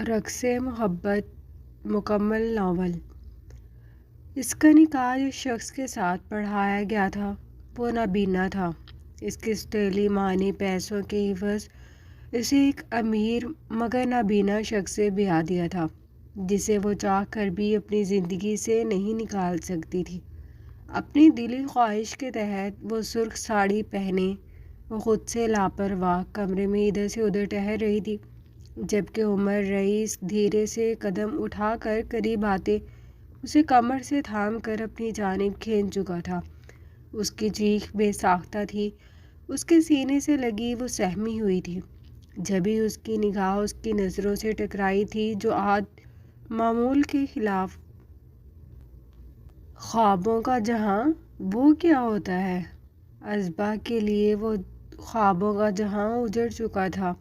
رقص محبت مکمل ناول۔ اس کا نکاح جس شخص کے ساتھ پڑھایا گیا تھا وہ نابینا تھا۔ اس کی سوتیلی ماں نے پیسوں کے عوض اسے ایک امیر مگر نابینا شخص سے بیاہ دیا تھا جسے وہ چاہ کر بھی اپنی زندگی سے نہیں نکال سکتی تھی۔ اپنی دلی خواہش کے تحت وہ سرخ ساڑی پہنے وہ خود سے لاپرواہ کمرے میں ادھر سے ادھر ٹہل رہی تھی، جبکہ عمر رئیس دھیرے سے قدم اٹھا کر قریب آتے اسے کمر سے تھام کر اپنی جانب کھینچ چکا تھا۔ اس کی چیخ بے ساختہ تھی، اس کے سینے سے لگی وہ سہمی ہوئی تھی۔ جبھی اس کی نگاہ اس کی نظروں سے ٹکرائی تھی جو آج معمول کے خلاف۔ خوابوں کا جہاں وہ کیا ہوتا ہے؟ ازبا کے لیے وہ خوابوں کا جہاں اجڑ چکا تھا۔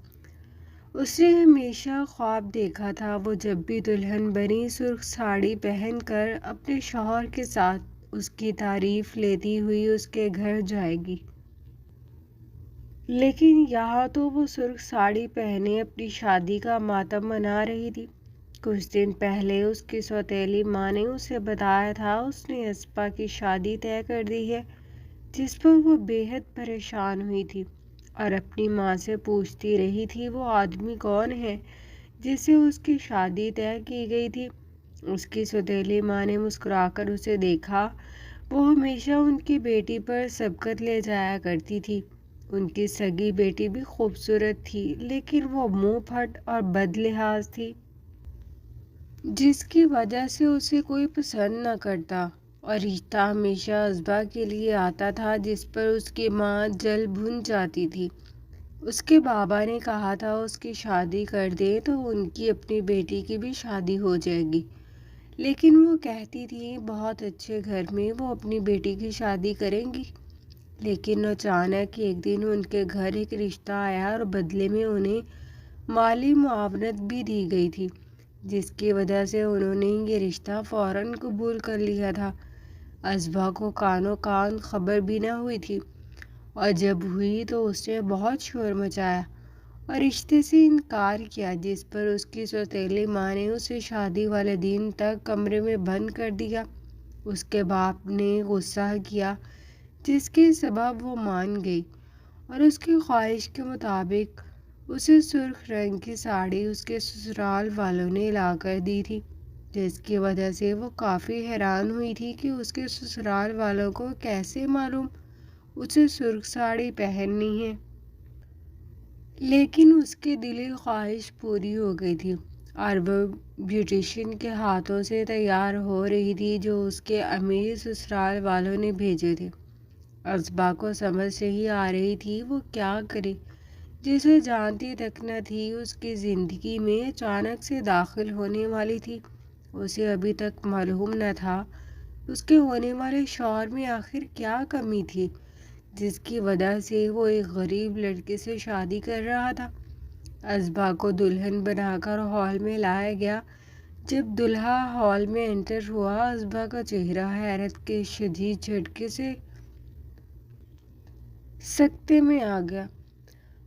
اس نے ہمیشہ خواب دیکھا تھا وہ جب بھی دلہن بنی سرخ ساڑی پہن کر اپنے شوہر کے ساتھ اس کی تعریف لیتی ہوئی اس کے گھر جائے گی، لیکن یہاں تو وہ سرخ ساڑی پہنے اپنی شادی کا ماتم منا رہی تھی۔ کچھ دن پہلے اس کی سوتیلی ماں نے اسے بتایا تھا اس نے ازبا کی شادی طے کر دی ہے، جس پر وہ بے حد پریشان ہوئی تھی اور اپنی ماں سے پوچھتی رہی تھی وہ آدمی کون ہے جس سے اس کی شادی طے کی گئی تھی۔ اس کی سوتیلی ماں نے مسکرا کر اسے دیکھا۔ وہ ہمیشہ ان کی بیٹی پر سبقت لے جایا کرتی تھی۔ ان کی سگی بیٹی بھی خوبصورت تھی لیکن وہ منہ پھٹ اور بد لحاظ تھی، جس کی وجہ سے اسے کوئی پسند نہ کرتا، اور رشتہ ہمیشہ ازبا کے لیے آتا تھا جس پر اس کی ماں جل بھن جاتی تھی۔ اس کے بابا نے کہا تھا اس کی شادی کر دیں تو ان کی اپنی بیٹی کی بھی شادی ہو جائے گی، لیکن وہ کہتی تھی بہت اچھے گھر میں وہ اپنی بیٹی کی شادی کریں گی۔ لیکن اچانک ایک دن ان کے گھر ایک رشتہ آیا اور بدلے میں انہیں مالی معاونت بھی دی گئی تھی، جس کی وجہ سے انہوں نے یہ رشتہ فوراً قبول کر لیا تھا۔ ازبا کو کانوں کان خبر بھی نہ ہوئی تھی، اور جب ہوئی تو اس نے بہت شور مچایا اور رشتے سے انکار کیا، جس پر اس کی سوتیلی ماں نے اسے شادی والے دن تک کمرے میں بند کر دیا۔ اس کے باپ نے غصہ کیا جس کے سبب وہ مان گئی اور اس کی خواہش کے مطابق اسے سرخ رنگ کی ساڑی اس کے سسرال والوں نے لا کر دی تھی، جس کی وجہ سے وہ کافی حیران ہوئی تھی کہ اس کے سسرال والوں کو کیسے معلوم اسے سرخ ساڑی پہننی ہے۔ لیکن اس کی دلی خواہش پوری ہو گئی تھی اور وہ بیوٹیشین کے ہاتھوں سے تیار ہو رہی تھی جو اس کے امیر سسرال والوں نے بھیجے تھے۔ ازبا کو سمجھ نہیں آ رہی تھی وہ کیا کرے، جسے جانتی تک نہ تھی اس کی زندگی میں اچانک سے داخل ہونے والی تھی۔ اسے ابھی تک معلوم نہ تھا اس کے ہونے والے شوہر میں آخر کیا کمی تھی جس کی وجہ سے وہ ایک غریب لڑکے سے شادی کر رہا تھا۔ ازبا کو دلہن بنا کر ہال میں لایا گیا۔ جب دلہا ہال میں انٹر ہوا ازبا کا چہرہ حیرت کے شدید جھٹکے سے سکتے میں آ گیا۔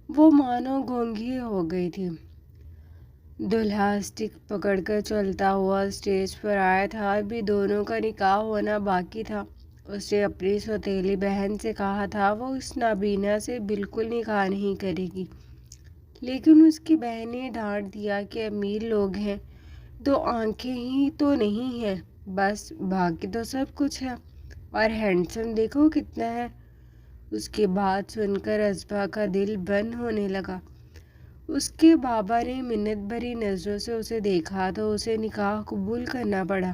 وہ مانو گونگی ہو گئی تھی۔ دلہا اسٹک پکڑ کر چلتا ہوا اسٹیج پر آیا تھا۔ ابھی دونوں کا نکاح ہونا باقی تھا۔ اس نے اپنی سوتیلی بہن سے کہا تھا وہ اس نابینا سے بالکل نکاح نہیں کرے گی، لیکن اس کی بہن نے ڈانٹ دیا کہ امیر لوگ ہیں، دو آنکھیں ہی تو نہیں ہیں، بس باقی تو سب کچھ ہے، اور ہینڈسم دیکھو کتنا ہے۔ اس کی بات سن کر ازبا کا دل بند ہونے لگا۔ اس کے بابا نے منت بھری نظروں سے اسے دیکھا تو اسے نکاح قبول کرنا پڑا،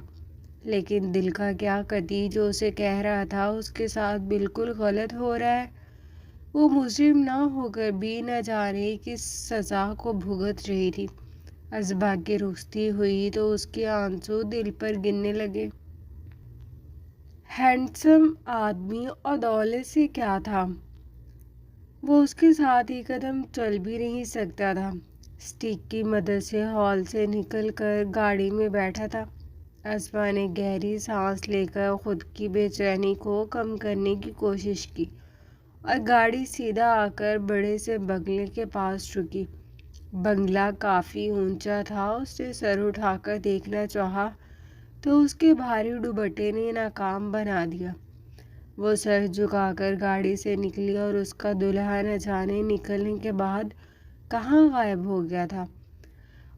لیکن دل کا کیا کرتی جو اسے کہہ رہا تھا اس کے ساتھ بالکل غلط ہو رہا ہے۔ وہ مجرم نہ ہو کر بھی نہ جانے کس سزا کو بھگت رہی تھی۔ ازبا کی رخصتی ہوئی تو اس کے آنسو دل پر گرنے لگے۔ ہینڈسم آدمی اور دولت سے کیا تھا، وہ اس کے ساتھ ایک قدم چل بھی نہیں سکتا تھا۔ اسٹک کی مدد سے ہال سے نکل کر گاڑی میں بیٹھا تھا۔ ازبا نے گہری سانس لے کر خود کی بے چینی کو کم کرنے کی کوشش کی اور گاڑی سیدھا آ کر بڑے سے بنگلے کے پاس رکی۔ بنگلہ کافی اونچا تھا، اس نے سر اٹھا کر دیکھنا چاہا تو اس کے بھاری دوپٹے نے ناکام بنا دیا۔ وہ سر جھکا کر گاڑی سے نکلی اور اس کا دلہا نہ جانے نکلنے کے بعد کہاں غائب ہو گیا تھا۔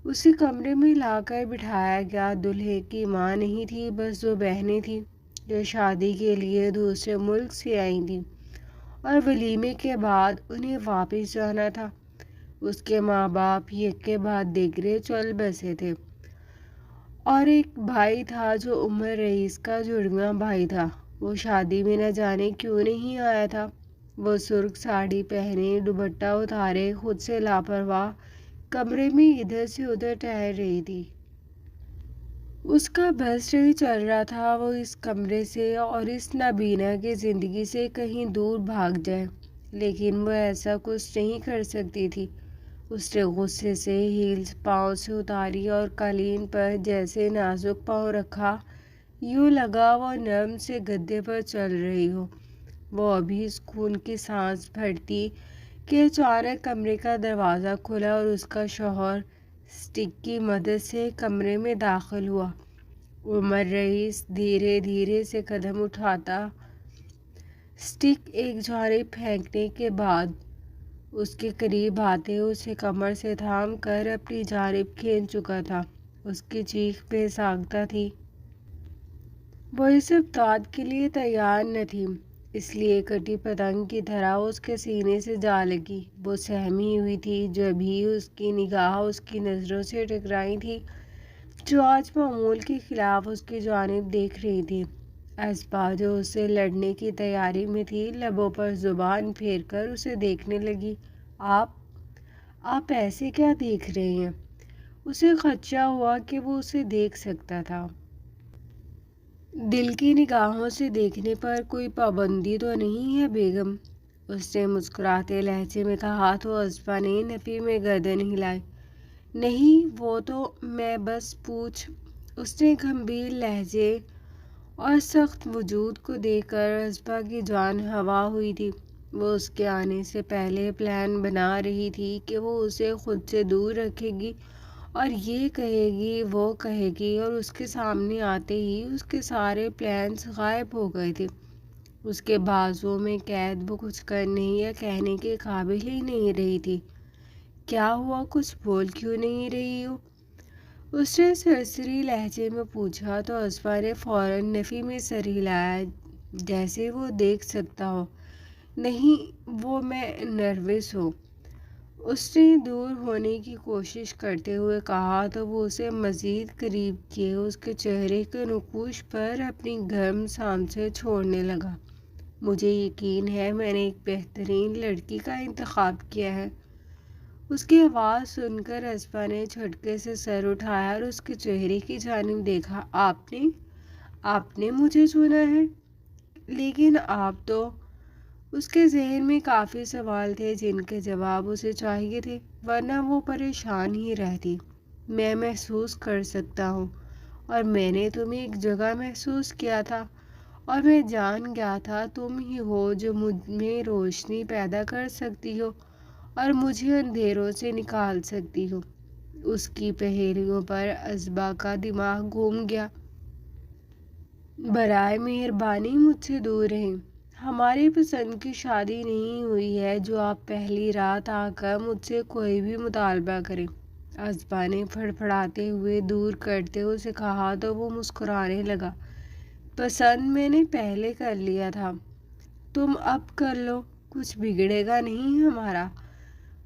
اسی کمرے میں لا کر بٹھایا گیا۔ دلہے کی ماں نہیں تھی، بس دو بہنیں تھیں جو شادی کے لیے دوسرے ملک سے آئی تھیں اور ولیمے کے بعد انہیں واپس جانا تھا۔ اس کے ماں باپ یک کے بعد دیگرے چل بسے تھے اور ایک بھائی تھا جو عمر رئیس کا جڑواں بھائی تھا۔ وہ شادی میں نہ جانے کیوں نہیں آیا تھا۔ وہ سرخ ساڑی پہنے، دوپٹہ اتارے، خود سے لاپرواہ کمرے میں ادھر سے ادھر ٹہل رہی تھی۔ اس کا بس نہیں چل رہا تھا وہ اس کمرے سے اور اس نابینا کی زندگی سے کہیں دور بھاگ جائے، لیکن وہ ایسا کچھ نہیں کر سکتی تھی۔ اس نے غصے سے ہیلز پاؤں سے اتاری اور قالین پر جیسے نازک پاؤں رکھا، یوں لگا وہ نرم سے گدے پر چل رہی ہو۔ وہ ابھی سکون کی سانس بھرتی کہ اچانک کمرے کا دروازہ کھلا اور اس کا شوہر اسٹک کی مدد سے کمرے میں داخل ہوا۔ عمر رئیس دھیرے دھیرے سے قدم اٹھاتا، اسٹک ایک جانب پھینکنے کے بعد اس کے قریب آتے اسے کمر سے تھام کر اپنی جانب کھینچ چکا تھا۔ اس کی چیخ بے ساختہ تھی۔ وہ اس ابتداء کے لیے تیار نہ تھی، اس لیے کٹی پتنگ کی طرح اس کے سینے سے جا لگی۔ وہ سہمی ہوئی تھی جبھی اس کی نگاہ اس کی نظروں سے ٹکرائی تھی جو آج معمول کے خلاف اس کی جانب دیکھ رہی تھی۔ اسبا جو اس سے لڑنے کی تیاری میں تھی، لبوں پر زبان پھیر کر اسے دیکھنے لگی۔ آپ ایسے کیا دیکھ رہے ہیں؟ اسے خدشہ ہوا کہ وہ اسے دیکھ سکتا تھا۔ دل کی نگاہوں سے دیکھنے پر کوئی پابندی تو نہیں ہے بیگم؟ اس نے مسکراتے لہجے میں کہا تو اسبا نے نفی میں گردن ہلائی۔ نہیں، وہ تو میں بس اس نے گمبھیر لہجے اور سخت وجود کو دیکھ کر اسبا کی جان ہوا ہوئی تھی۔ وہ اس کے آنے سے پہلے پلان بنا رہی تھی کہ وہ اسے خود سے دور رکھے گی اور یہ کہے گی وہ کہے گی، اور اس کے سامنے آتے ہی اس کے سارے پلانز غائب ہو گئے تھے۔ اس کے بازوؤں میں قید، وہ کچھ کرنے یا کہنے کے قابل ہی نہیں رہی تھی۔ کیا ہوا، کچھ بول کیوں نہیں رہی ہو؟ اس نے سرسری لہجے میں پوچھا تو اسبا نے فوراً نفی میں سر ہلایا جیسے وہ دیکھ سکتا ہو۔ نہیں، وہ میں نروس ہوں۔ اس نے دور ہونے کی کوشش کرتے ہوئے کہا تو وہ اسے مزید قریب کیے اس کے چہرے کے نقوش پر اپنی گرم سانسیں چھوڑنے لگا۔ مجھے یقین ہے میں نے ایک بہترین لڑکی کا انتخاب کیا ہے۔ اس کی آواز سن کر اسبا نے جھٹکے سے سر اٹھایا اور اس کے چہرے کی جانب دیکھا۔ آپ نے مجھے چنا ہے؟ لیکن آپ تو… اس کے ذہن میں کافی سوال تھے جن کے جواب اسے چاہیے تھے، ورنہ وہ پریشان ہی رہتی۔ میں محسوس کر سکتا ہوں، اور میں نے تمہیں ایک جگہ محسوس کیا تھا، اور میں جان گیا تھا تم ہی ہو جو مجھ میں روشنی پیدا کر سکتی ہو اور مجھے اندھیروں سے نکال سکتی ہو۔ اس کی پہیلیوں پر اسبا کا دماغ گھوم گیا۔ برائے مہربانی مجھ سے دور رہیں۔ ہماری پسند کی شادی نہیں ہوئی ہے جو آپ پہلی رات آ کر مجھ سے کوئی بھی مطالبہ کریں۔ اسبا نے پھڑپڑاتے ہوئے دور کرتے اسے کہا تو وہ مسکرانے لگا۔ پسند میں نے پہلے کر لیا تھا، تم اب کر لو، کچھ بگڑے گا نہیں ہمارا۔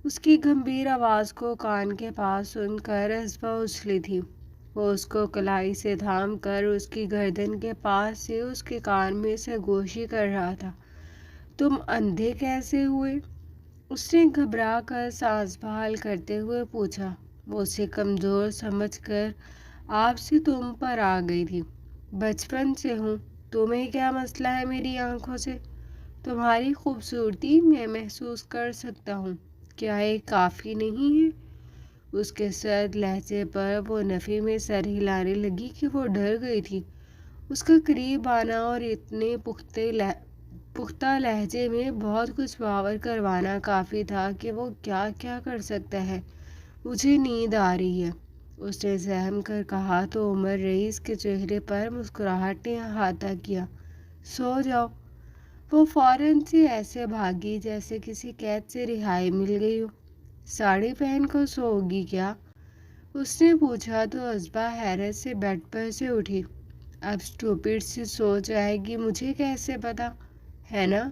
اس کی گمبھیر آواز کو کان کے پاس سن کر اسبا اچھلی تھی۔ وہ اس کو کلائی سے تھام کر اس کی گردن کے پاس سے اس کے کان میں سرگوشی کر رہا تھا۔ تم اندھے کیسے ہوئے؟ اس نے گھبرا کر سانس بحال کرتے ہوئے پوچھا۔ وہ اسے کمزور سمجھ کر آپ سے تم پر آ گئی تھی۔ بچپن سے ہوں۔ تمہیں کیا مسئلہ ہے میری آنکھوں سے؟ تمہاری خوبصورتی میں محسوس کر سکتا ہوں، کیا یہ کافی نہیں ہے؟ اس کے سرد لہجے پر وہ نفی میں سر ہلانے لگی کہ وہ ڈر گئی تھی۔ اس کا قریب آنا اور اتنے پختہ لہجے میں بہت کچھ باور کروانا کافی تھا کہ وہ کیا کیا کر سکتا ہے۔ مجھے نیند آ رہی ہے، اس نے سہم کر کہا تو عمر رئیس کے چہرے پر مسکراہٹ نے احاطہ کیا۔ سو جاؤ۔ وہ فوراً سے ایسے بھاگی جیسے کسی قید سے رہائی مل گئی ہو۔ ساڑی پہن کر سو گی کیا؟ اس نے پوچھا تو ازبا حیرت سے بیڈ پر سے اٹھی۔ اب اسٹوپڈ سی سوچ آئے گی، مجھے کیسے پتا ہے نا؟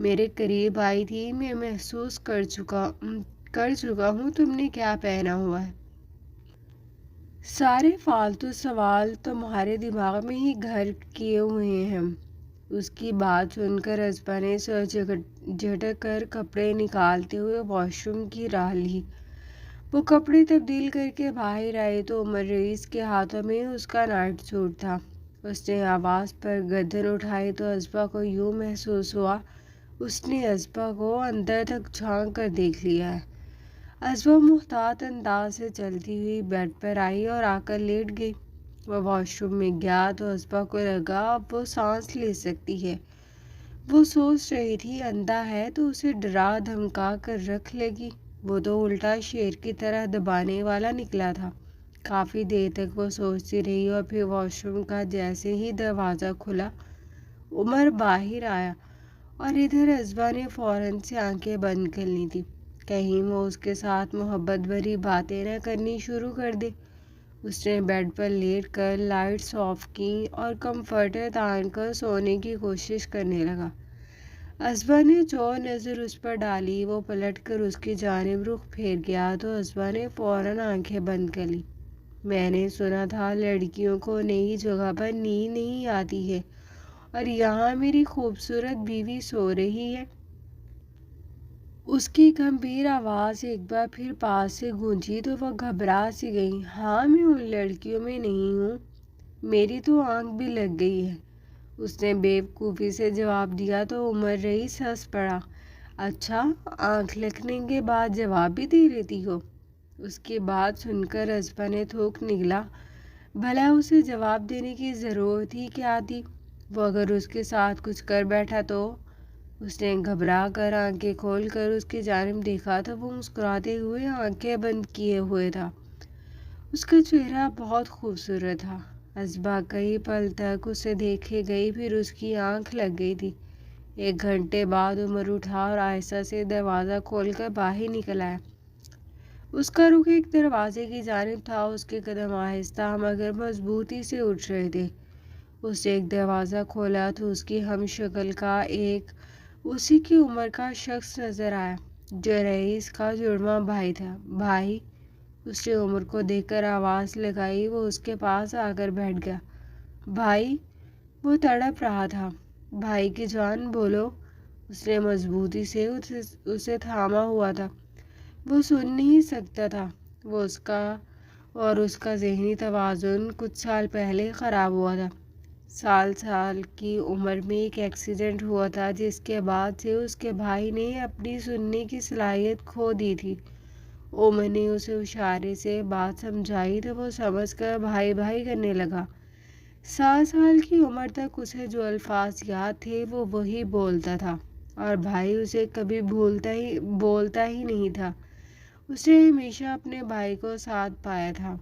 میرے قریب آئی تھی، میں محسوس کر چکا ہوں تم نے کیا پہنا ہوا ہے۔ سارے فالتو سوال تمہارے دماغ میں ہی گھر کیے ہوئے ہیں۔ اس کی بات سن کر ازبا نے سر جھٹک کر کپڑے نکالتے ہوئے واش روم کی راہ لی۔ وہ کپڑے تبدیل کر کے باہر آئی تو عمر رئیس کے ہاتھوں میں اس کا نائٹ سوٹ تھا۔ اس نے آواز پر گردن اٹھائی تو ازبا کو یوں محسوس ہوا اس نے ازبا کو اندر تک جھانک کر دیکھ لیا ہے۔ ازبا محتاط انداز سے چلتی ہوئی بیڈ پر آئی اور آ کر لیٹ گئی۔ وہ واش روم میں گیا تو ازبا کو لگا اب وہ سانس لے سکتی ہے۔ وہ سوچ رہی تھی اندھا ہے تو اسے ڈرا دھمکا کر رکھ لے گی، وہ تو الٹا شیر کی طرح دبانے والا نکلا تھا۔ کافی دیر تک وہ سوچتی رہی اور پھر واش روم کا جیسے ہی دروازہ کھلا عمر باہر آیا اور ادھر ازبا نے فوراً سے آنکھیں بند کر لی تھی، کہیں وہ اس کے ساتھ محبت بھری باتیں نہ کرنی شروع کر دے۔ اس نے بیڈ پر لیٹ کر لائٹس آف کی اور کمفرٹر تان کر سونے کی کوشش کرنے لگا۔ ازبا نے جو نظر اس پر ڈالی وہ پلٹ کر اس کی جانب رخ پھیر گیا تو ازبا نے فوراً آنکھیں بند کر لی۔ میں نے سنا تھا لڑکیوں کو نئی جگہ پر نیند نہیں آتی ہے اور یہاں میری خوبصورت بیوی سو رہی ہے۔ اس کی گمبھیر آواز ایک بار پھر پاس سے گونجی تو وہ گھبرا سی گئی۔ ہاں میں ان لڑکیوں میں نہیں ہوں، میری تو آنکھ بھی لگ گئی ہے، اس نے بے وقوفی سے جواب دیا تو عمر رئیس ہنس پڑا۔ اچھا، آنکھ لگنے کے بعد جواب بھی دے لیتی ہو؟ اس کی بات سن کر ازبا نے تھوک نگلا۔ بھلا اسے جواب دینے کی ضرورت ہی کیا تھی؟ وہ اگر اس کے ساتھ کچھ کر بیٹھا تو؟ اس نے گھبرا کر آنکھیں کھول کر اس کی جانب دیکھا تو وہ مسکراتے ہوئے آنکھیں بند کیے ہوئے تھا۔ اس کا چہرہ بہت خوبصورت تھا۔ ازبا کئی پل تک اسے دیکھے گئی، پھر اس کی آنکھ لگ گئی تھی۔ ایک گھنٹے بعد عمر اٹھا اور آہستہ سے دروازہ کھول کر باہر نکل آیا۔ اس کا رخ ایک دروازے کی جانب تھا، اس کے قدم آہستہ مگر مضبوطی سے اٹھ رہے تھے۔ اس نے ایک دروازہ کھولا تو اس کی ہم شکل کا ایک اسی کی عمر کا شخص نظر آیا جو رئیس کا جڑواں بھائی تھا۔ بھائی، اس نے عمر کو دیکھ کر آواز لگائی۔ وہ اس کے پاس آ کر بیٹھ گیا۔ بھائی، وہ تڑپ رہا تھا۔ بھائی کی جان بولو، اس نے مضبوطی سے اسے تھاما ہوا تھا۔ وہ سن نہیں سکتا تھا، وہ اس کا ذہنی توازن کچھ سال پہلے خراب ہوا تھا۔ سال کی عمر میں ایک ایکسیڈنٹ ہوا تھا جس کے بعد سے اس کے بھائی نے اپنی سننے کی صلاحیت کھو دی تھی۔ عمر نے اسے اشارے سے بات سمجھائی تو وہ سمجھ کر بھائی بھائی کرنے لگا۔ 7 سال کی عمر تک اسے جو الفاظ یاد تھے وہ وہی بولتا تھا اور بھائی اسے کبھی بولتا ہی نہیں تھا۔ اس نے ہمیشہ اپنے بھائی کو ساتھ پایا تھا،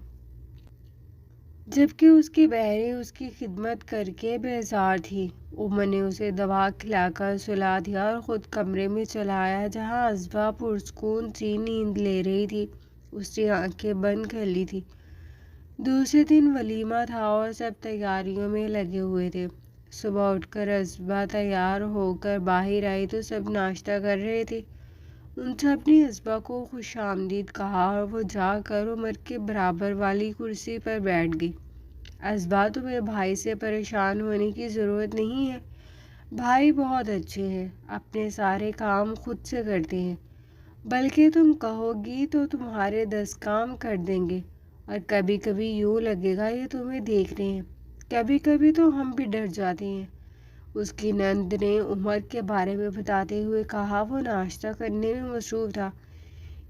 جبکہ اس کی بہنیں اس کی خدمت کر کے بیزار تھی۔ عمر نے اسے دوا کھلا کر سلا دیا اور خود کمرے میں چلا آیا جہاں ازبا پرسکون سی نیند لے رہی تھی۔ اس نے آنکھیں بند کر لی تھی۔ دوسرے دن ولیمہ تھا اور سب تیاریوں میں لگے ہوئے تھے۔ صبح اٹھ کر ازبا تیار ہو کر باہر آئی تو سب ناشتہ کر رہے تھے۔ ان سب نے ازبا کو خوش آمدید کہا اور وہ جا کر عمر کے برابر والی کرسی پر بیٹھ گئی۔ ازبا، تمہیں بھائی سے پریشان ہونے کی ضرورت نہیں ہے، بھائی بہت اچھے ہیں، اپنے سارے کام خود سے کرتے ہیں، بلکہ تم کہو گی تو تمہارے 10 کام کر دیں گے، اور کبھی کبھی یوں لگے گا یہ تمہیں دیکھ رہے ہیں، کبھی کبھی تو ہم بھی ڈر جاتے ہیں۔ اس کی نند نے عمر کے بارے میں بتاتے ہوئے کہا۔ وہ ناشتہ کرنے میں مصروف تھا۔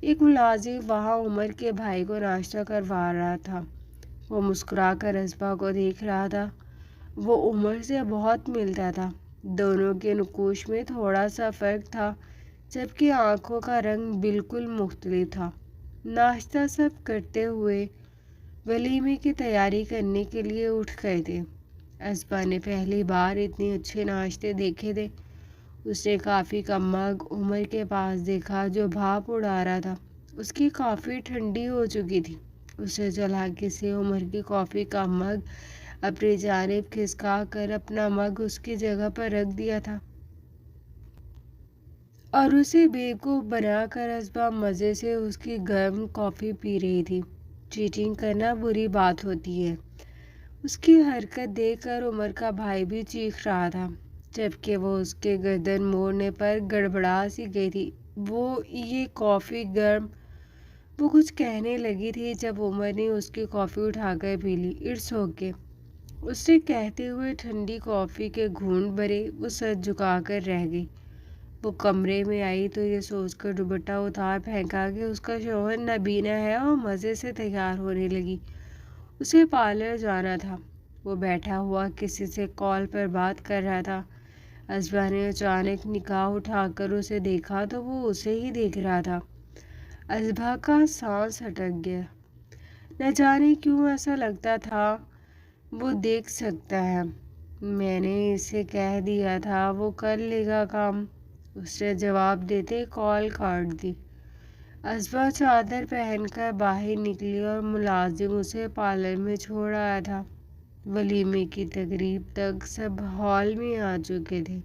ایک ملازم وہاں عمر کے بھائی کو ناشتہ کروا رہا تھا۔ وہ مسکرا کر ازبا کو دیکھ رہا تھا۔ وہ عمر سے بہت ملتا تھا، دونوں کے نقوش میں تھوڑا سا فرق تھا، جبکہ آنکھوں کا رنگ بالکل مختلف تھا۔ ناشتہ سب کرتے ہوئے ولیمے کی تیاری کرنے کے لیے اٹھ گئے تھے۔ اسبا نے پہلی بار اتنے اچھے ناشتے دیکھے تھے۔ اس نے کافی کا مگ عمر کے پاس دیکھا جو بھاپ اڑا رہا تھا۔ اس کی کافی ٹھنڈی ہو چکی تھی۔ اس نے چلاکی سے عمر کی کافی کا مگ اپنی جانب کھسکا کر اپنا مگ اس کی جگہ پر رکھ دیا تھا اور اسے بیوقوف بنا کر اسبا مزے سے اس کی گرم کافی پی رہی تھی۔ چیٹنگ کرنا بری بات ہوتی ہے۔ اس کی حرکت دیکھ کر عمر کا بھائی بھی چیخ رہا تھا، جبکہ وہ اس کے گردن موڑنے پر گڑبڑا سی گئی تھی۔ یہ کافی گرم۔ وہ کچھ کہنے لگی تھی جب عمر نے اس کی کافی اٹھا کر پی لی۔ اٹس اوکے، اس نے کہتے ہوئے ٹھنڈی کافی کے گھونٹ بھرے۔ وہ سر جھکا کر رہ گئی۔ وہ کمرے میں آئی تو یہ سوچ کر دوپٹہ اتار پھینکا کہ اس کا شوہر نابینا ہے اور مزے سے تیار ہونے لگی۔ اسے پارلر جانا تھا۔ وہ بیٹھا ہوا کسی سے کال پر بات کر رہا تھا۔ اسبا نے اچانک نگاہ اٹھا کر اسے دیکھا تو وہ اسے ہی دیکھ رہا تھا۔ اسبا کا سانس اٹک گیا۔ نہ جانے کیوں ایسا لگتا تھا وہ دیکھ سکتا ہے۔ میں نے اسے کہہ دیا تھا وہ کر لے گا کام، اس نے جواب دیتے کال کاٹ دی۔ اسبا چادر پہن کر باہر نکلی اور ملازم اسے پارلر میں چھوڑ آیا تھا۔ ولیمے کی تقریب تک سب ہال میں آ چکے تھے۔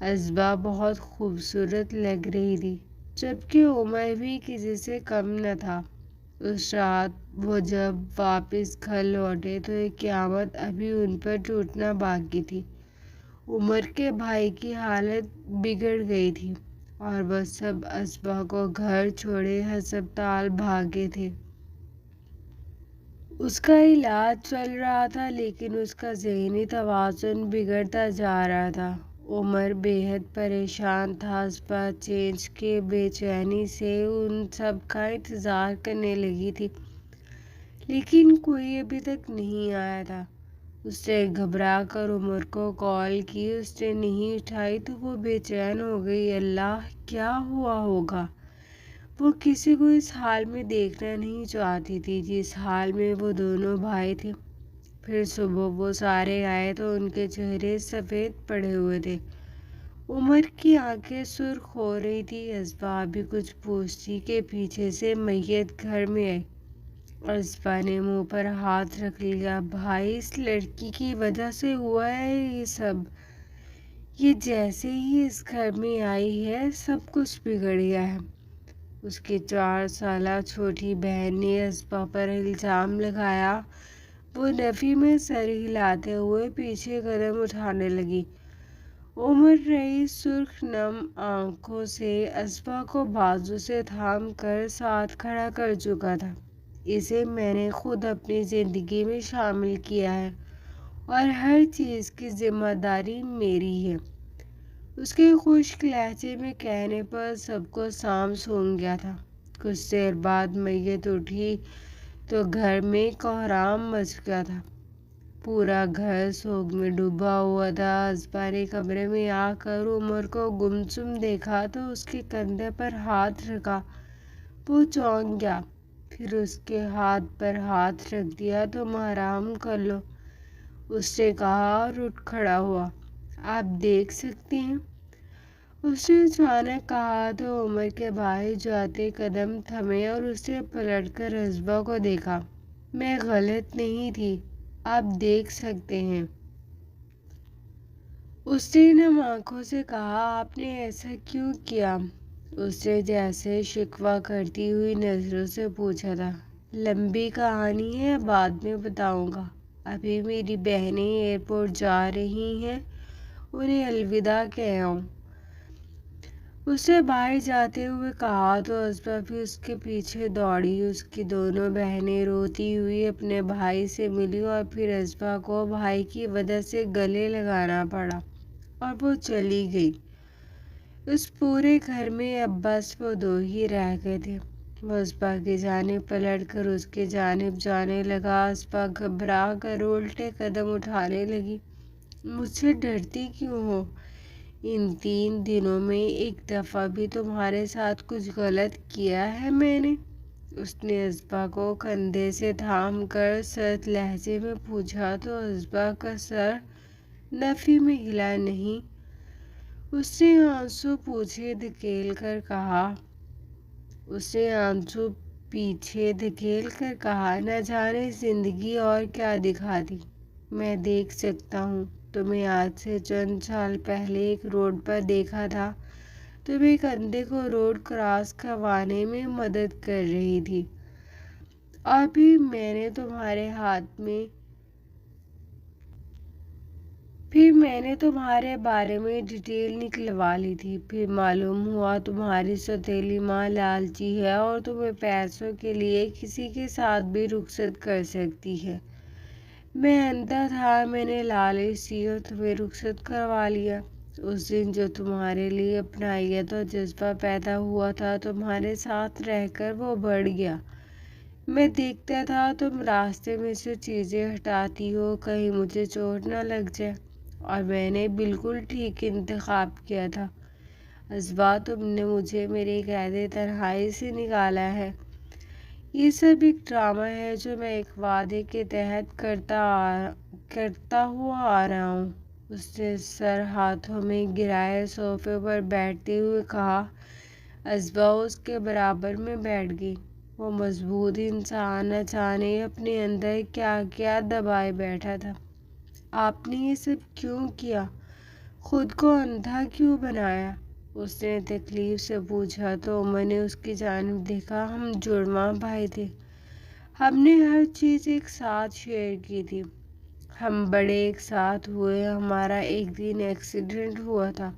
اسبا بہت خوبصورت لگ رہی تھی، جبکہ عمر بھی کسی سے کم نہ تھا۔ اس رات وہ جب واپس گھر لوٹے تو ایک قیامت ابھی ان پر ٹوٹنا باقی تھی۔ عمر کے بھائی کی حالت بگڑ گئی تھی اور وہ سب اسبا کو گھر چھوڑے ہسپتال بھاگے تھے۔ اس کا علاج چل رہا تھا لیکن اس کا ذہنی توازن بگڑتا جا رہا تھا۔ عمر بے حد پریشان تھا۔ اسبا چینج کے بے چینی سے ان سب کا انتظار کرنے لگی تھی، لیکن کوئی ابھی تک نہیں آیا تھا۔ اس نے گھبرا کر عمر کو کال کی۔ اس نے نہیں اٹھائی تو وہ بے چین ہو گئی۔ اللہ، کیا ہوا ہوگا؟ وہ کسی کو اس حال میں دیکھنا نہیں چاہتی تھی جس حال میں وہ دونوں بھائی تھے۔ پھر صبح وہ سارے آئے تو ان کے چہرے سفید پڑے ہوئے تھے۔ عمر کی آنکھیں سرخ ہو رہی تھی۔ اسبا بھی کچھ پوچھتی کہ پیچھے سے میت گھر میں آئی۔ اسبا نے منہ پر ہاتھ رکھ لیا۔ بھائی، اس لڑکی کی وجہ سے ہوا ہے یہ سب۔ یہ جیسے ہی اس گھر میں آئی ہے سب کچھ بگڑ گیا ہے۔ اس کی 4 سالہ چھوٹی بہن نے اسبا پر الزام لگایا۔ وہ نفی میں سر ہلاتے ہوئے پیچھے قدم اٹھانے لگی۔ عمر رئی سرخ نم آنکھوں سے اسبا کو بازو سے تھام کر ساتھ کھڑا کر چکا تھا۔ اسے میں نے خود اپنی زندگی میں شامل کیا ہے اور ہر چیز کی ذمہ داری میری ہے۔ اس کے خشک لہجے میں کہنے پر سب کو سانپ سونگھ گیا تھا۔ کچھ دیر بعد میت اٹھی تو گھر میں کوہرام مچ گیا تھا۔ پورا گھر سوگ میں ڈوبا ہوا تھا۔ اسبا نے کمرے میں آ کر عمر کو گمسم دیکھا تو اس کے کندھے پر ہاتھ رکھا۔ وہ چونک گیا، پھر اس کے ہاتھ پر ہاتھ رکھ دیا۔ تم آرام کر لو، اس نے کہا اور اٹھ کھڑا ہوا۔ آپ دیکھ سکتے ہیں، اس نے اچانک کہا تو عمر کے بھائی جاتے قدم تھمے اور اس نے پلٹ کر اسبا کو دیکھا۔ میں غلط نہیں تھی، آپ دیکھ سکتے ہیں، اس نے نم آنکھوں سے کہا۔ آپ نے ایسا کیوں کیا؟ اس نے جیسے شکوہ کرتی ہوئی نظروں سے پوچھا تھا۔ لمبی کہانی ہے، بعد میں بتاؤں گا۔ ابھی میری بہنیں ایئرپورٹ جا رہی ہیں، انہیں الوداع کہہ آؤں، اس نے باہر جاتے ہوئے کہا تو اسبا بھی اس کے پیچھے دوڑی۔ اس کی دونوں بہنیں روتی ہوئی اپنے بھائی سے ملی اور پھر اسبا کو بھائی کی وجہ سے گلے لگانا پڑا اور وہ چلی گئی۔ اس پورے گھر میں اب بس وہ دو ہی رہ گئے تھے۔ وہ اسبا کی جانب پلٹ کر اس کی جانب جانے لگا۔ اسبا گھبرا کر الٹے قدم اٹھانے لگی۔ مجھ سے ڈرتی کیوں ہو؟ ان 3 دنوں میں ایک دفعہ بھی تمہارے ساتھ کچھ غلط کیا ہے میں نے؟ اس نے ازبا کو کندھے سے تھام کر سرد لہجے میں پوچھا تو ازبا کا سر نفی میں ہلا نہیں۔ اس نے آنسو پیچھے دھکیل کر کہا، نہ جانے زندگی اور کیا دکھا دی۔ میں دیکھ سکتا ہوں تمہیں آج سے چند سال پہلے ایک روڈ پر دیکھا تھا۔ تم ایک اندھے کو روڈ کراس کروانے میں مدد کر رہی تھی اور پھر میں نے تمہارے بارے میں ڈیٹیل نکلوا لی تھی۔ پھر معلوم ہوا تمہاری سوتیلی ماں لالچی ہے اور تمہیں پیسوں کے لیے کسی کے ساتھ بھی رخصت کر سکتی ہے۔ میں اندھا تھا، میں نے لالچ دی اور تمہیں رخصت کروا لیا۔ اس دن جو تمہارے لیے اپنائیت اور جذبہ پیدا ہوا تھا، تمہارے ساتھ رہ کر وہ بڑھ گیا۔ میں دیکھتا تھا تم راستے میں سے چیزیں ہٹاتی ہو کہیں مجھے چوٹ نہ لگ جائے، اور میں نے بالکل ٹھیک انتخاب کیا تھا۔ ازبا، تم نے مجھے میری قید تنہائی سے نکالا ہے۔ یہ سب ایک ڈرامہ ہے جو میں ایک وعدے کے تحت کرتا ہوا آ رہا ہوں۔ اس نے سر ہاتھوں میں گرائے صوفے پر بیٹھتے ہوئے کہا۔ ازبا اس کے برابر میں بیٹھ گئی۔ وہ مضبوط انسان نہ جانے اپنے اندر کیا کیا دبائے بیٹھا تھا۔ آپ نے یہ سب کیوں کیا؟ خود کو اندھا کیوں بنایا؟ اس نے تکلیف سے پوچھا تو عمر نے اس کی جانب دیکھا۔ ہم جڑواں بھائی تھے، ہم نے ہر چیز ایک ساتھ شیئر کی تھی، ہم بڑے ایک ساتھ ہوئے۔ ہمارا ایک دن ایکسیڈنٹ ہوا تھا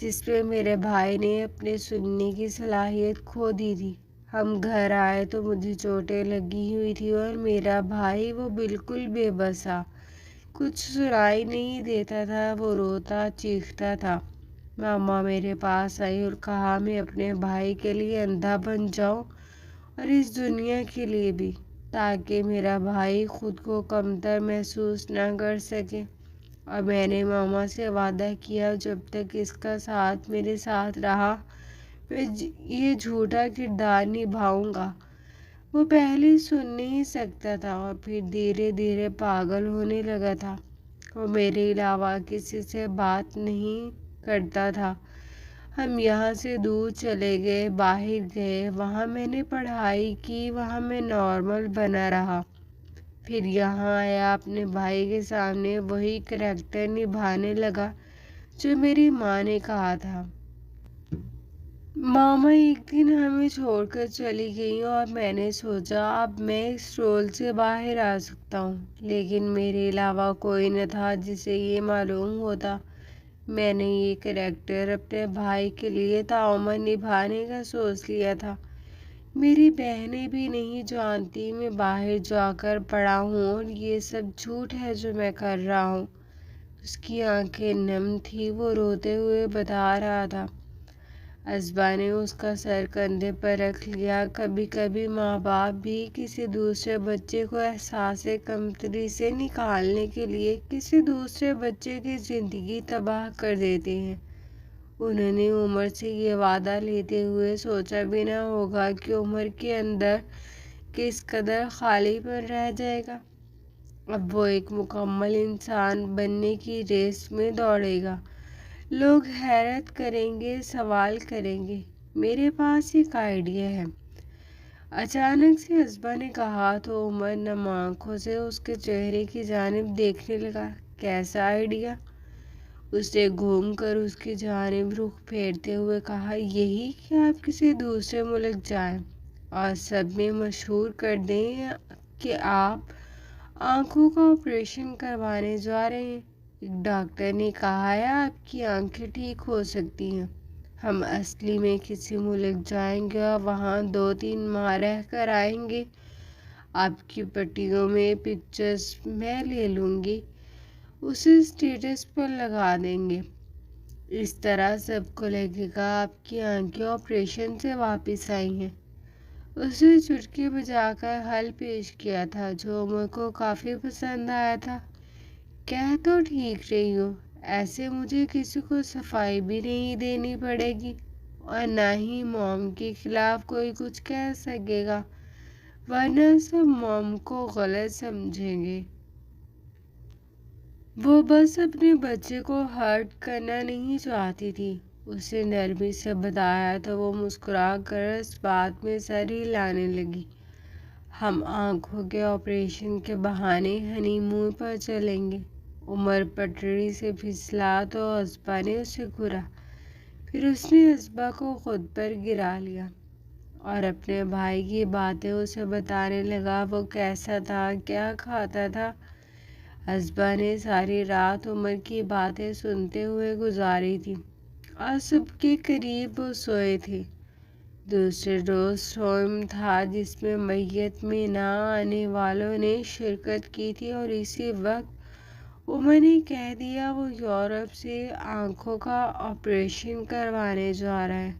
جس میں میرے بھائی نے اپنے سننے کی صلاحیت کھو دی تھی۔ ہم گھر آئے تو مجھے چوٹیں لگی ہوئی تھی اور میرا بھائی وہ بالکل بے بس تھا، کچھ سنائی نہیں دیتا تھا، وہ روتا چیختا تھا۔ ماما میرے پاس آئی اور کہا میں اپنے بھائی کے لیے اندھا بن جاؤں اور اس دنیا کے لیے بھی، تاکہ میرا بھائی خود کو کمتر محسوس نہ کر سکے۔ اور میں نے ماما سے وعدہ کیا جب تک اس کا ساتھ میرے ساتھ رہا میں یہ جھوٹا کردار نبھاؤں گا۔ وہ پہلے سن نہیں سکتا تھا اور پھر دھیرے دھیرے پاگل ہونے لگا تھا۔ وہ میرے علاوہ کسی سے بات نہیں کرتا تھا۔ ہم یہاں سے دور چلے گئے، باہر گئے، وہاں میں نے پڑھائی کی، وہاں میں نارمل بنا رہا۔ پھر یہاں آیا، اپنے بھائی کے سامنے وہی کریکٹر نبھانے لگا جو میری ماں نے کہا تھا۔ ماما ایک دن ہمیں چھوڑ کر چلی گئی اور میں نے سوچا اب میں اس رول سے باہر آ سکتا ہوں، لیکن میرے علاوہ کوئی نہ تھا جسے یہ معلوم ہوتا۔ میں نے یہ کریکٹر اپنے بھائی کے لیے تعمیر نبھانے کا سوچ لیا تھا۔ میری بہنیں بھی نہیں جانتی میں باہر جا کر پڑا ہوں اور یہ سب جھوٹ ہے جو میں کر رہا ہوں۔ اس کی آنکھیں نم تھی، وہ روتے ہوئے بتا رہا تھا۔ ازبا نے اس کا سر کندھے پر رکھ لیا۔ کبھی کبھی ماں باپ بھی کسی دوسرے بچے کو احساس کمتری سے نکالنے کے لیے کسی دوسرے بچے کی زندگی تباہ کر دیتے ہیں۔ انہوں نے عمر سے یہ وعدہ لیتے ہوئے سوچا بھی نہ ہوگا کہ عمر کے اندر کس قدر خالی پن رہ جائے گا۔ اب وہ ایک مکمل انسان بننے کی ریس میں دوڑے گا۔ لوگ حیرت کریں گے، سوال کریں گے۔ میرے پاس ایک آئیڈیا ہے، اچانک سے ازبا نے کہا تو عمر نم آنکھوں سے اس کے چہرے کی جانب دیکھنے لگا۔ کیسا آئیڈیا؟ اس نے گھوم کر اس کی جانب رخ پھیرتے ہوئے کہا، یہی کہ آپ کسی دوسرے ملک جائیں اور سب میں مشہور کر دیں کہ آپ آنکھوں کا آپریشن کروانے جا رہے ہیں۔ ایک ڈاکٹر نے کہا ہے آپ کی آنکھیں ٹھیک ہو سکتی ہیں۔ ہم اصلی میں کسی ملک جائیں گے اور وہاں 2-3 ماہ رہ کر آئیں گے۔ آپ کی پٹیوں میں پکچرز میں لے لوں گی، اسے اسٹیٹس پر لگا دیں گے۔ اس طرح سب کو لگے گا آپ کی آنکھیں آپریشن سے واپس آئی ہیں۔ اس نے چٹکی بجا کر حل پیش کیا تھا جو عمر کو کافی پسند آیا تھا۔ کہہ تو ٹھیک رہی ہو، ایسے مجھے کسی کو صفائی بھی نہیں دینی پڑے گی۔ اور نہ ہی موم کے خلاف کوئی کچھ کہہ سکے گا، ورنہ سب موم کو غلط سمجھیں گے۔ وہ بس اپنے بچے کو ہرٹ کرنا نہیں چاہتی تھی۔ اسے نرمی سے بتایا تو وہ مسکرا کر اس بات میں سر ہلانے لگی۔ ہم آنکھوں کے آپریشن کے بہانے ہنی مون پر چلیں گے۔ عمر پٹری سے پھسلا تو ازبا نے اسے گھورا، پھر اس نے ازبا کو خود پر گرا لیا اور اپنے بھائی کی باتیں اسے بتانے لگا۔ وہ کیسا تھا، کیا کھاتا تھا۔ ازبا نے ساری رات عمر کی باتیں سنتے ہوئے گزاری تھی اور صبح کے قریب وہ سوئے تھے۔ دوسرے روز سوم تھا جس میں میت میں نہ آنے والوں نے شرکت کی تھی، اور اسی وقت عمر نے کہہ دیا وہ یورپ سے آنکھوں کا آپریشن کروانے جا رہا ہے۔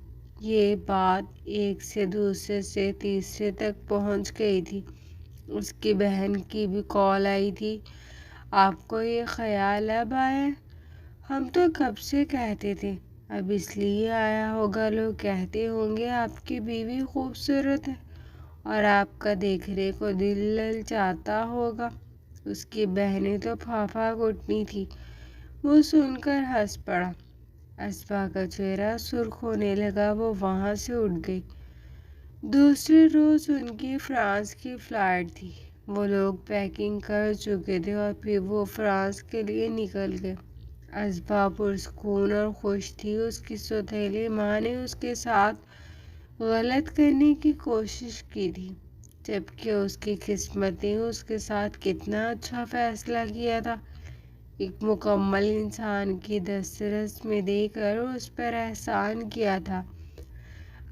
یہ بات ایک سے دوسرے سے تیسرے تک پہنچ گئی تھی۔ اس کی بہن کی بھی کال آئی تھی۔ آپ کو یہ خیال اب آیا؟ ہم تو کب سے کہتے تھے۔ اب اس لیے آیا ہوگا، لوگ کہتے ہوں گے آپ کی بیوی خوبصورت ہے اور آپ کا دیکھنے کو دل للچاتا ہوگا۔ اس کی بہنیں تو پھاپھا گھٹنی تھی۔ وہ سن کر ہنس پڑا۔ ازبا کا چہرہ سرخ ہونے لگا۔ وہ وہاں سے اٹھ گئی۔ دوسرے روز ان کی فرانس کی فلائٹ تھی۔ وہ لوگ پیکنگ کر چکے تھے اور پھر وہ فرانس کے لیے نکل گئے۔ ازبا پرسکون اور خوش تھی۔ اس کی سوتیلی ماں نے اس کے ساتھ غلط کرنے کی کوشش کی تھی، جبکہ اس کی قسمت نے اس کے ساتھ کتنا اچھا فیصلہ کیا تھا۔ ایک مکمل انسان کی دسترس میں دے کر اس پر احسان کیا تھا۔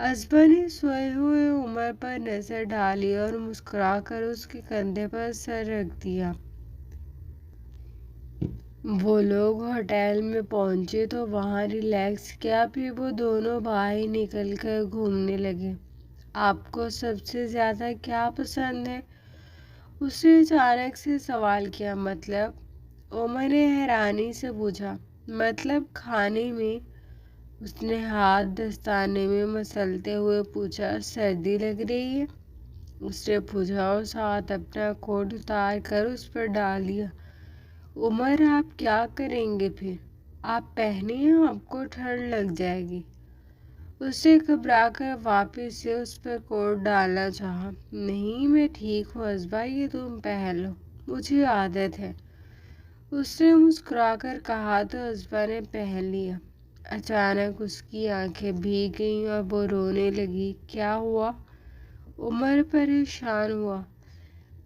ازبا نے سوئے ہوئے عمر پر نظر ڈالی اور مسکرا کر اس کے کندھے پر سر رکھ دیا۔ وہ لوگ ہوٹل میں پہنچے تو وہاں ریلیکس کیا، پھر وہ دونوں بھائی نکل کر گھومنے لگے۔ آپ کو سب سے زیادہ کیا پسند ہے؟ اس نے اچانک سے سوال کیا۔ مطلب؟ عمر نے حیرانی سے پوچھا۔ مطلب کھانے میں؟ اس نے ہاتھ دستانے میں مسلتے ہوئے پوچھا۔ سردی لگ رہی ہے؟ اس نے پوچھا اور ساتھ اپنا کوٹ اتار کر اس پر ڈال دیا۔ عمر آپ کیا کریں گے پھر؟ آپ پہنیں، آپ کو ٹھنڈ لگ جائے گی۔ اس نے گھبرا کر واپس سے اس پر کوٹ ڈالنا چاہا۔ نہیں، میں ٹھیک ہوں ازبا، یہ تم پہن لو، مجھے عادت ہے، اس نے مسکرا کر کہا تو ازبا نے پہن لیا۔ اچانک اس کی آنکھیں بھیگ گئیں اور وہ رونے لگی۔ کیا ہوا؟ عمر پریشان ہوا۔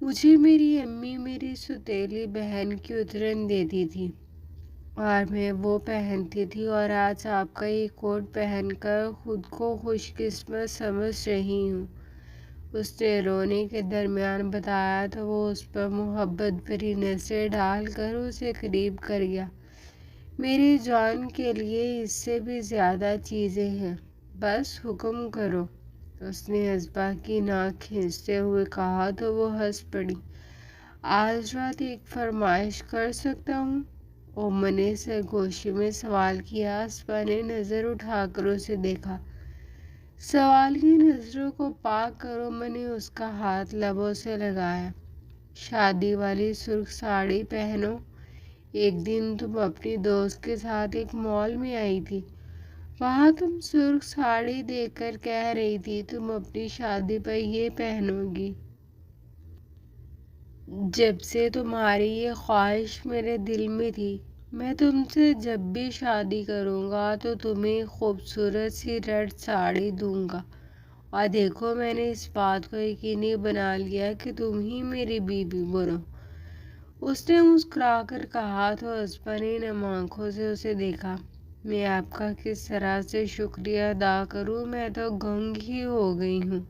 مجھے میری امی میری سوتیلی بہن کی اترن دیتی تھی اور میں وہ پہنتی تھی، اور آج آپ کا یہ کوٹ پہن کر خود کو خوش قسمت سمجھ رہی ہوں، اس نے رونے کے درمیان بتایا تو وہ اس پر محبت بھری نظریں ڈال کر اسے قریب کر گیا۔ میری جان کے لیے اس سے بھی زیادہ چیزیں ہیں، بس حکم کرو، اس نے ازبا کی ناک کھینچتے ہوئے کہا تو وہ ہنس پڑی۔ آج رات ایک فرمائش کر سکتا ہوں؟ عمر نے سرگوشی میں سوال کیا۔ ازبا نے نظر اٹھا کر اسے دیکھا۔ سوال کی نظروں کو پاک کر عمر نے اس کا ہاتھ لبوں سے لگایا۔ شادی والی سرخ ساڑی پہنو۔ ایک دن تم اپنی دوست کے ساتھ ایک مال میں آئی تھی، وہاں تم سرخ ساڑی دیکھ کر کہہ رہی تھی تم اپنی شادی پر یہ پہنو گی۔ جب سے تمہاری یہ خواہش میرے دل میں تھی، میں تم سے جب بھی شادی کروں گا تو تمہیں خوبصورت سی ریڈ ساڑی دوں گا، اور دیکھو میں نے اس بات کو یقینی بنا لیا کہ تم ہی میری بیوی بنو، اس نے مسکرا کر کہا تو ازبا نے نم آنکھوں سے اسے دیکھا۔ میں آپ کا کس طرح سے شکریہ ادا کروں، میں تو گنگ ہی ہو گئی ہوں،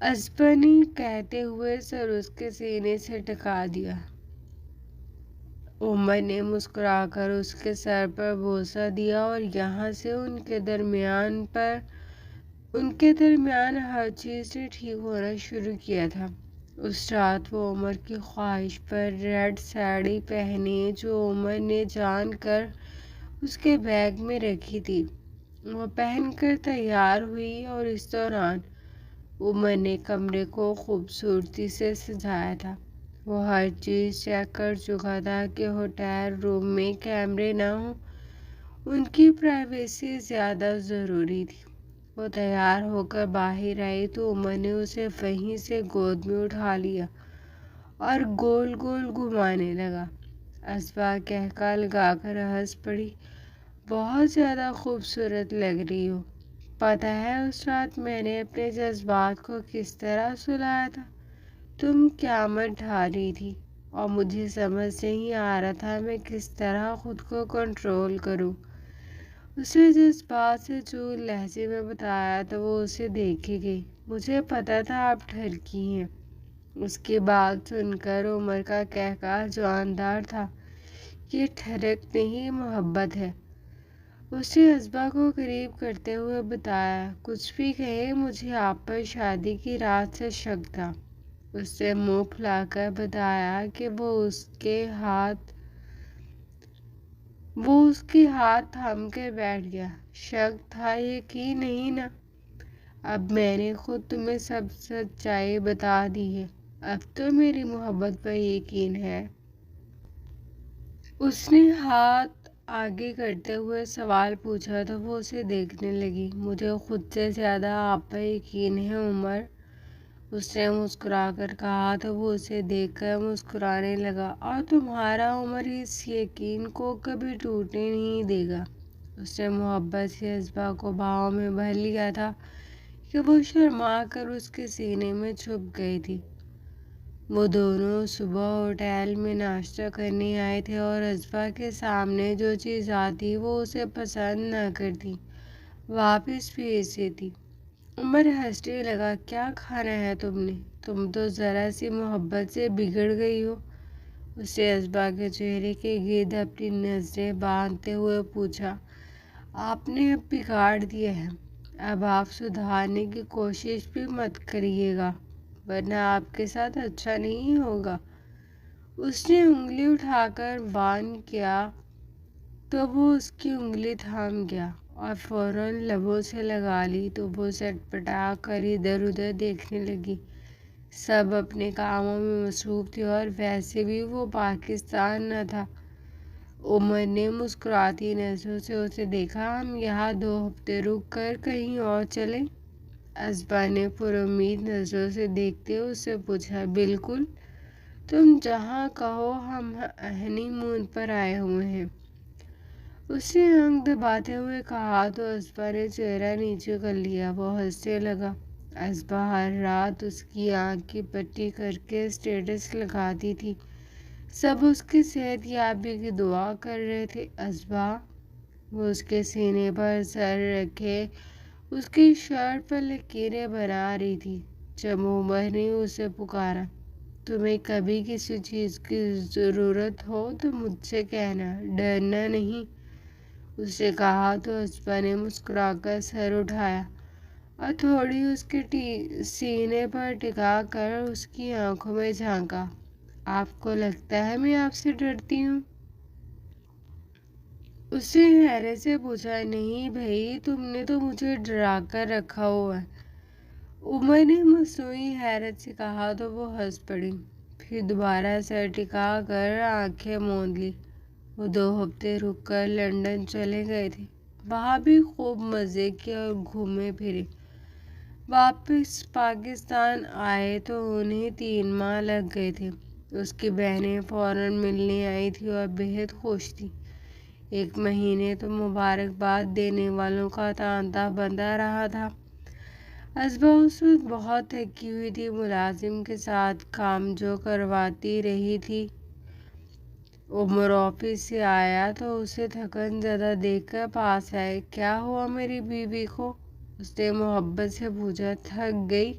ازبا نے کہتے ہوئے سر اس کے سینے سے ٹکا دیا۔ عمر نے مسکرا کر اس کے سر پر بوسہ دیا اور یہاں سے ان کے درمیان ہر چیز نے ٹھیک ہونا شروع کیا تھا۔ اس رات وہ عمر کی خواہش پر ریڈ ساڑی پہنے جو عمر نے جان کر اس کے بیگ میں رکھی تھی۔ وہ پہن کر تیار ہوئی اور اس دوران عمر نے کمرے کو خوبصورتی سے سجایا تھا۔ وہ ہر چیز چیک کر چکا تھا کہ ہوٹل روم میں کیمرے نہ ہوں، ان کی پرائیویسی زیادہ ضروری تھی۔ وہ تیار ہو کر باہر آئی تو عمر نے اسے وہیں سے گود میں اٹھا لیا اور گول گول گھمانے لگا۔ اصبا کہکا لگا کر ہنس پڑی، بہت زیادہ خوبصورت لگ رہی ہو۔ پتہ ہے اس رات میں نے اپنے جذبات کو کس طرح سلایا تھا؟ تم قیامت ڈھا رہی تھی اور مجھے سمجھ نہیں آ رہا تھا میں کس طرح خود کو کنٹرول کروں۔ اسے جذبات سے چور لہجے میں بتایا تو وہ اسے دیکھے گئی۔ مجھے پتا تھا آپ ٹھرکی ہیں۔ اس کی بات سن کر عمر کا کہکا جواندار تھا، یہ ٹھڑک نہیں محبت ہے۔ اس نے اصبا کو قریب کرتے ہوئے بتایا، کچھ بھی کہے مجھے آپ پر شادی کی رات سے شک تھا۔ اس نے منہ پھلا کر بتایا کہ وہ اس کے ہاتھ تھام کے بیٹھ گیا۔ شک تھا، یقین نہیں نا؟ اب میں نے خود تمہیں سب سچائی بتا دی ہے، اب تو میری محبت پر یقین ہے۔ اس نے ہاتھ آگے کرتے ہوئے سوال پوچھا تو وہ اسے دیکھنے لگی۔ مجھے خود سے زیادہ آپ پر یقین ہے عمر، اس نے مسکرا کر کہا تو وہ اسے دیکھ کر مسکرانے لگا، اور تمہارا عمر اس یقین کو کبھی ٹوٹنے نہیں دے گا۔ اس نے محبت سے اصبا کو باہوں میں بھر لیا تھا کہ وہ شرما کر اس کے سینے میں چھپ گئی تھی۔ وہ دونوں صبح ہوٹل میں ناشتہ کرنے آئے تھے اور اصبا کے سامنے جو چیز آتی وہ اسے پسند نہ کرتی واپس بھیج دیتی۔ عمر ہنسنے لگا، کیا کھانا ہے تم نے؟ تم تو ذرا سی محبت سے بگڑ گئی ہو۔ اس نے اصبا کے چہرے کے گرد اپنی نظریں باندھتے ہوئے پوچھا، آپ نے اب بگاڑ دیا ہے، اب آپ سدھارنے کی کوشش بھی مت کریے گا ورنہ آپ کے ساتھ اچھا نہیں ہوگا۔ اس نے انگلی اٹھا کر وارن کیا تو وہ اس کی انگلی تھام گیا اور فوراً لبوں سے لگا لی تو وہ سٹپٹا کر ادھر ادھر دیکھنے لگی۔ سب اپنے کاموں میں مصروف تھے اور ویسے بھی وہ پاکستان نہ تھا۔ عمر نے مسکراتی نظروں سے اسے دیکھا، ہم یہاں 2 ہفتے رک کر کہیں اور چلیں؟ اصبا نے پر امید نظروں سے دیکھتے اس سے پوچھا، بالکل، تم جہاں کہو، ہم ہنی مون پر آئے ہوئے ہیں۔ اس نے آنکھ دباتے ہوئے کہا تو اصبا نے چہرہ نیچے کر لیا۔ وہ ہنسنے لگا۔ اصبا ہر رات اس کی آنکھ کی پٹی کر کے اسٹیٹس لگاتی تھی، سب اس کی صحت یابی کی دعا کر رہے تھے۔ اصبا، وہ اس کے سینے پر سر رکھے اس کی شرٹ پر لکیریں بنا رہی تھی جب عمر نے اسے پکارا، تمہیں کبھی کسی چیز کی ضرورت ہو تو مجھ سے کہنا، ڈرنا نہیں۔ اس نے کہا تو اصبا نے مسکرا کر سر اٹھایا اور تھوڑی اس کے سینے پر ٹکا کر اس کی آنکھوں میں جھانکا، آپ کو لگتا ہے میں آپ سے ڈرتی ہوں؟ اس نے حیرت سے پوچھا، نہیں بھائی، تم نے تو مجھے ڈرا کر رکھا ہوا ہے۔ عمر نے مصنوعی حیرت سے کہا تو وہ ہنس پڑی، پھر دوبارہ سر ٹکا کر آنکھیں موند لی۔ وہ 2 ہفتے رک کر لندن چلے گئے تھے، وہاں بھی خوب مزے کیے اور گھومے پھرے۔ واپس پاکستان آئے تو انہیں 3 ماہ لگ گئے تھے۔ اس کی بہنیں فوراً ملنے آئی تھیں اور بہت خوش تھیں۔ 1 مہینے تو مبارکباد دینے والوں کا تانتا بندھا رہا تھا۔ اصبا اس وقت بہت تھکی ہوئی تھی، ملازم کے ساتھ کام جو کرواتی رہی تھی۔ عمر آفس سے آیا تو اسے تھکن زدہ دیکھ کر پاس آئے، کیا ہوا میری بیوی کو؟ اس نے محبت سے پوچھا، تھک گئی؟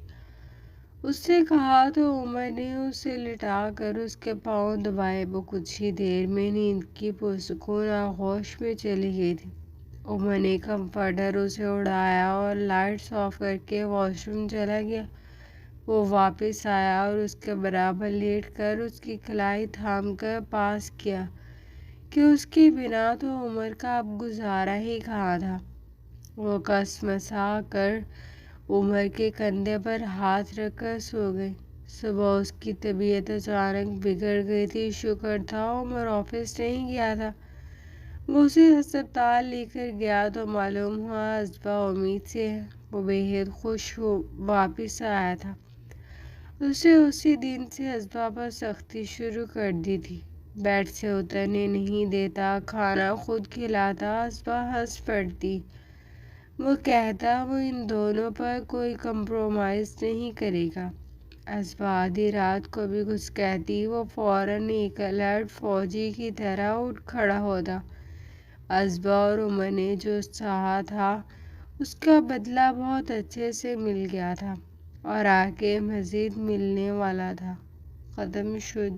اس نے کہا تو عمر نے اسے لٹا کر اس کے پاؤں دبائے۔ وہ کچھ ہی دیر میں نیند کی پرسکون آغوش میں چلی گئی تھی۔ عمر نے کمفرٹر اسے اڑایا اور لائٹس آف کر کے واش روم چلا گیا۔ وہ واپس آیا اور اس کے برابر لیٹ کر اس کی کلائی تھام کر پاس کیا کہ اس کے بنا تو عمر کا اب گزارا ہی کہاں تھا۔ وہ کسمسا کر عمر کے کندھے پر ہاتھ رکھ کر سو گئی۔ صبح اس کی طبیعت اچانک بگڑ گئی تھی۔ شکر تھا عمر آفس نہیں گیا تھا۔ وہ اسے ہسپتال لے کر گیا تو معلوم ہوا اصبا امید سے ہے۔ وہ بے حد خوش واپس آیا تھا۔ اسے اسی دن سے اصبا پر سختی شروع کر دی تھی۔ بیڈ سے اترنے نہیں دیتا، کھانا خود کھلاتا۔ اصبا ہنس پڑتی۔ وہ کہتا وہ ان دونوں پر کوئی کمپرومائز نہیں کرے گا۔ اصبا آدھی رات کو بھی کچھ کہتی، وہ فوراً ایک الرٹ فوجی کی طرح اٹھ کھڑا ہوتا۔ اصبا اور عمر نے جو سہا تھا اس کا بدلہ بہت اچھے سے مل گیا تھا اور آگے مزید ملنے والا تھا۔ ختم شد۔